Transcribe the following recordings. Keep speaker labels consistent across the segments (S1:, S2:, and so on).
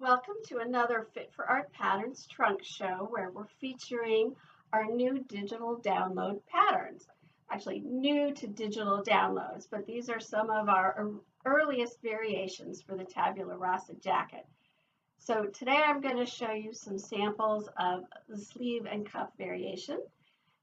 S1: Welcome to another Fit for Art Patterns trunk show where we're featuring our new digital download patterns. Actually, new to digital downloads, but these are some of our earliest variations for the Tabula Rasa jacket. So today I'm going to show you some samples of the sleeve and cuff variation.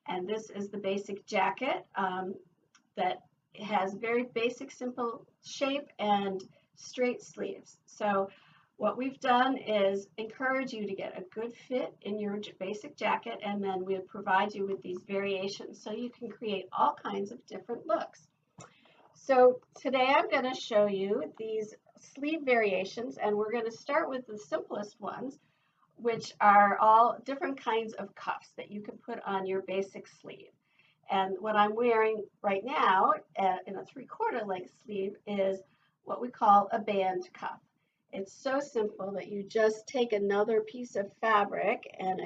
S1: And this is the basic jacket that has very basic, simple shape and straight sleeves. So what we've done is encourage you to get a good fit in your basic jacket, and then we'll provide you with these variations so you can create all kinds of different looks. So today I'm going to show you these sleeve variations, and we're going to start with the simplest ones, which are all different kinds of cuffs that you can put on your basic sleeve. And what I'm wearing right now in a 3/4 length sleeve is what we call a band cuff. It's so simple that you just take another piece of fabric and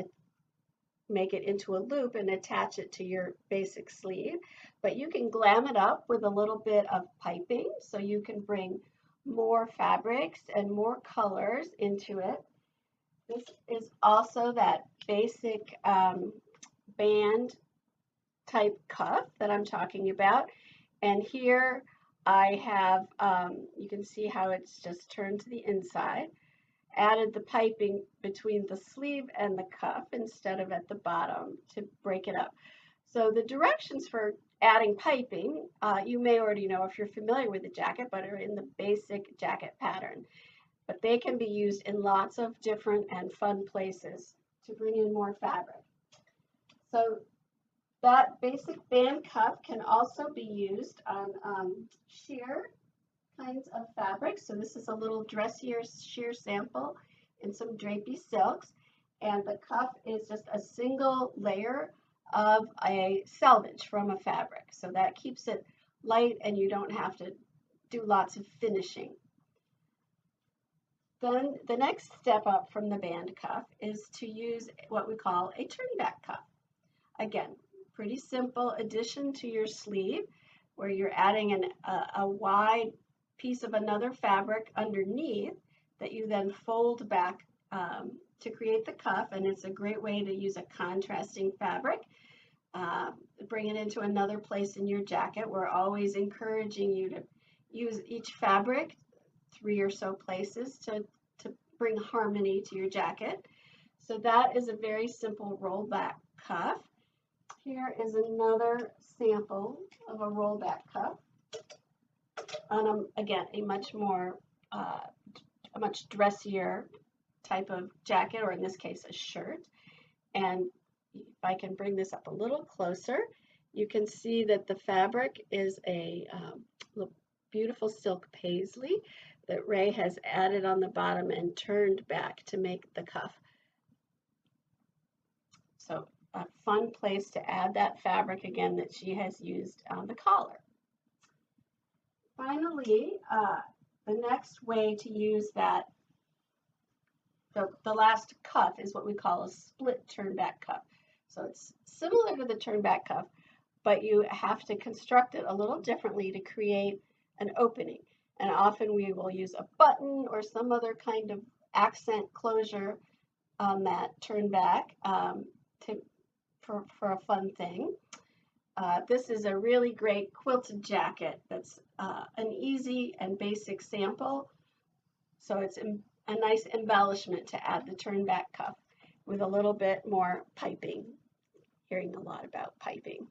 S1: make it into a loop and attach it to your basic sleeve. But you can glam it up with a little bit of piping, so you can bring more fabrics and more colors into it. This is also that basic band type cuff that I'm talking about. And here I have, you can see how it's just turned to the inside, added the piping between the sleeve and the cuff instead of at the bottom to break it up. So the directions for adding piping, you may already know if you're familiar with the jacket, but are in the basic jacket pattern. But they can be used in lots of different and fun places to bring in more fabric. So that basic band cuff can also be used on sheer kinds of fabric. So this is a little dressier sheer sample in some drapey silks. And the cuff is just a single layer of a selvage from a fabric. So that keeps it light and you don't have to do lots of finishing. Then the next step up from the band cuff is to use what we call a turnback cuff. Again, pretty simple addition to your sleeve where you're adding a wide piece of another fabric underneath that you then fold back to create the cuff, and it's a great way to use a contrasting fabric. Bring it into another place in your jacket. We're always encouraging you to use each fabric 3 or so places to bring harmony to your jacket. So that is a very simple rollback cuff. Here is another sample of a rollback cuff on, again, a much dressier type of jacket, or in this case, a shirt. And if I can bring this up a little closer, you can see that the fabric is a beautiful silk paisley that Ray has added on the bottom and turned back to make the cuff. So a fun place to add that fabric again that she has used on the collar. Finally, the next way to use that, the last cuff is what we call a split turnback cuff. So it's similar to the turnback cuff, but you have to construct it a little differently to create an opening. And often we will use a button or some other kind of accent closure on that turnback for a fun thing. This is a really great quilted jacket that's an easy and basic sample. So it's a nice embellishment to add the turnback cuff with a little bit more piping. Hearing a lot about piping.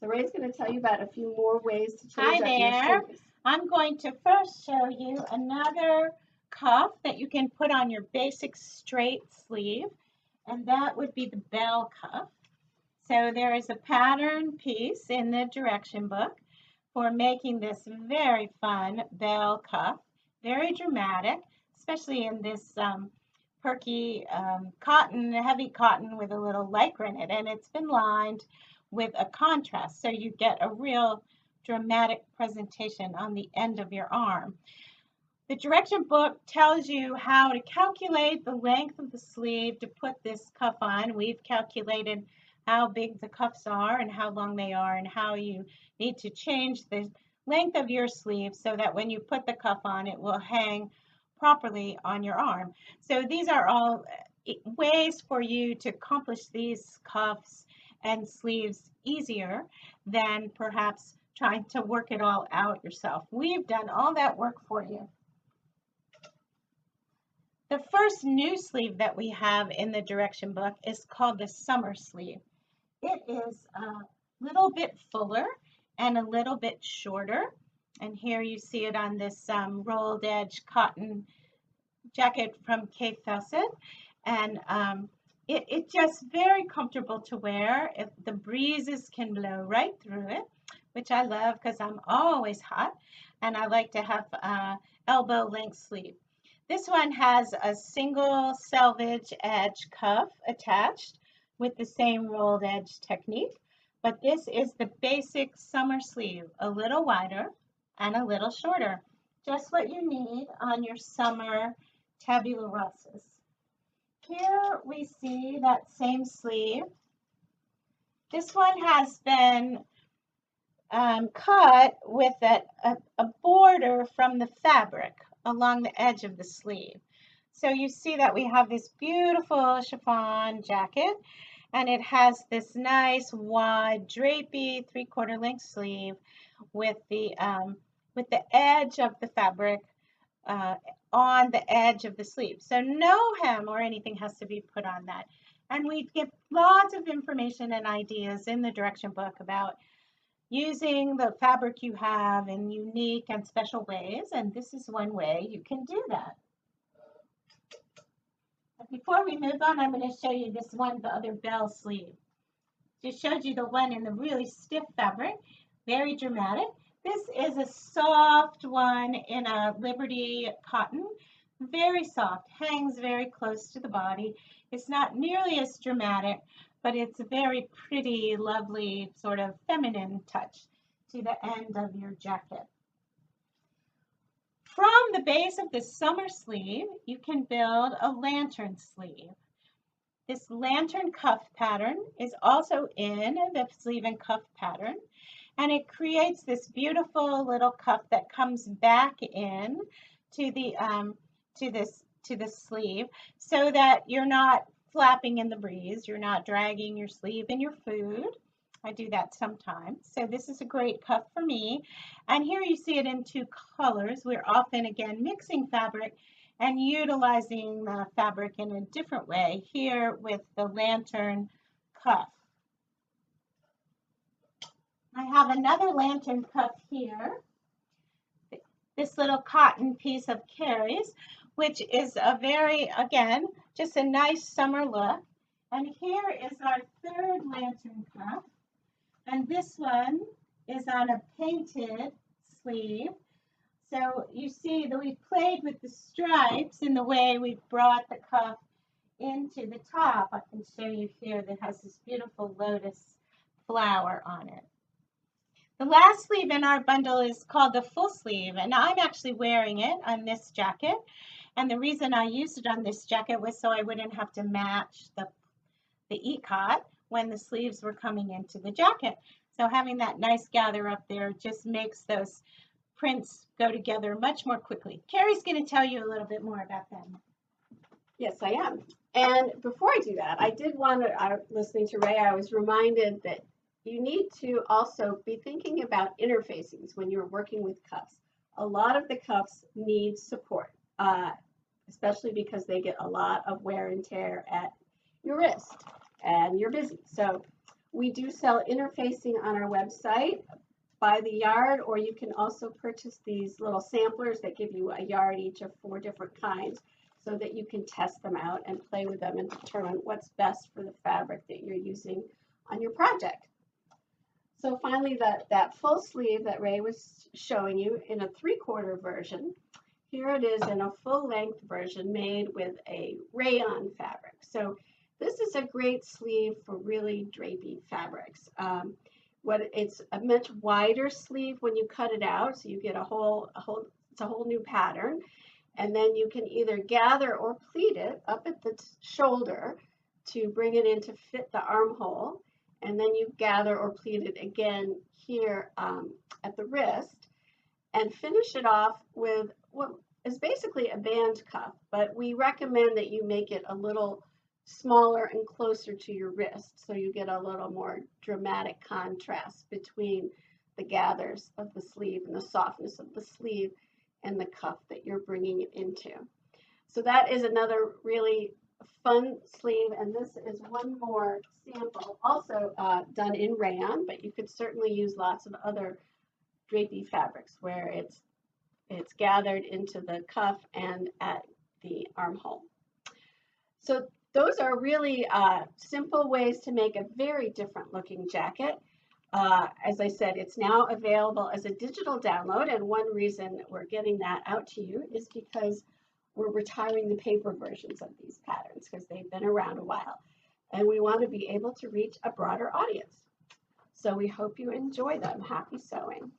S1: So Ray's going to tell you about a few more ways to change up your sleeves.
S2: I'm going to first show you another cuff that you can put on your basic straight sleeve, and that would be the bell cuff. So there is a pattern piece in the direction book for making this very fun bell cuff, very dramatic, especially in this perky cotton, heavy cotton with a little lycra in it, and it's been lined with a contrast, so you get a real dramatic presentation on the end of your arm. The direction book tells you how to calculate the length of the sleeve to put this cuff on. We've calculated how big the cuffs are and how long they are and how you need to change the length of your sleeve so that when you put the cuff on, it will hang properly on your arm. So these are all ways for you to accomplish these cuffs and sleeves easier than perhaps trying to work it all out yourself. We've done all that work for you. The first new sleeve that we have in the direction book is called the summer sleeve. It is a little bit fuller and a little bit shorter. And here you see it on this rolled edge cotton jacket from Kay Fawcett. And it's just very comfortable to wear. The breezes can blow right through it, which I love because I'm always hot. And I like to have elbow length sleeve. This one has a single selvage edge cuff attached with the same rolled edge technique, but this is the basic summer sleeve, a little wider and a little shorter. Just what you need on your summer Tabula Rasas. Here we see that same sleeve. This one has been cut with a border from the fabric along the edge of the sleeve. So you see that we have this beautiful chiffon jacket, and it has this nice wide drapey 3/4 length sleeve with the edge of the fabric on the edge of the sleeve. So no hem or anything has to be put on that. And we give lots of information and ideas in the direction book about using the fabric you have in unique and special ways, and this is one way you can do that. But before we move on, I'm going to show you this one, the other bell sleeve. Just showed you the one in the really stiff fabric, very dramatic. This is a soft one in a Liberty cotton, very soft, hangs very close to the body. It's not nearly as dramatic, but it's a very pretty, lovely, sort of feminine touch to the end of your jacket. From the base of the summer sleeve, you can build a lantern sleeve. This lantern cuff pattern is also in the sleeve and cuff pattern, and it creates this beautiful little cuff that comes back in to the sleeve so that you're not flapping in the breeze, you're not dragging your sleeve in your food. I do that sometimes. So this is a great cuff for me. And here you see it in two colors. We're often, again, mixing fabric and utilizing the fabric in a different way here with the lantern cuff. I have another lantern cuff here. This little cotton piece of Carrie's, which is a very, again, just a nice summer look. And here is our third lantern cuff. And this one is on a painted sleeve. So you see that we played with the stripes in the way we brought the cuff into the top. I can show you here that has this beautiful lotus flower on it. The last sleeve in our bundle is called the full sleeve, and I'm actually wearing it on this jacket. And the reason I used it on this jacket was so I wouldn't have to match the ikat when the sleeves were coming into the jacket. So having that nice gather up there just makes those prints go together much more quickly. Carrie's going to tell you a little bit more about them.
S1: Yes, I am. And before I do that, I did want to, listening to Ray, I was reminded that you need to also be thinking about interfacings when you're working with cuffs. A lot of the cuffs need support, especially because they get a lot of wear and tear at your wrist and you're busy. So we do sell interfacing on our website by the yard, or you can also purchase these little samplers that give you a yard each of 4 different kinds so that you can test them out and play with them and determine what's best for the fabric that you're using on your project. So finally, that full sleeve that Ray was showing you in a 3/4 version, here it is in a full length version made with a rayon fabric. So this is a great sleeve for really drapey fabrics. It's a much wider sleeve when you cut it out, so you get it's a whole new pattern. And then you can either gather or pleat it up at the shoulder to bring it in to fit the armhole. And then you gather or pleat it again here at the wrist and finish it off with what is basically a band cuff, but we recommend that you make it a little smaller and closer to your wrist so you get a little more dramatic contrast between the gathers of the sleeve and the softness of the sleeve and the cuff that you're bringing it into. So that is another really fun sleeve, and this is one more sample, also done in rayon, but you could certainly use lots of other drapey fabrics where it's gathered into the cuff and at the armhole. So those are really simple ways to make a very different looking jacket. As I said, it's now available as a digital download, and one reason we're getting that out to you is because we're retiring the paper versions of these patterns because they've been around a while, and we want to be able to reach a broader audience. So we hope you enjoy them. Happy sewing.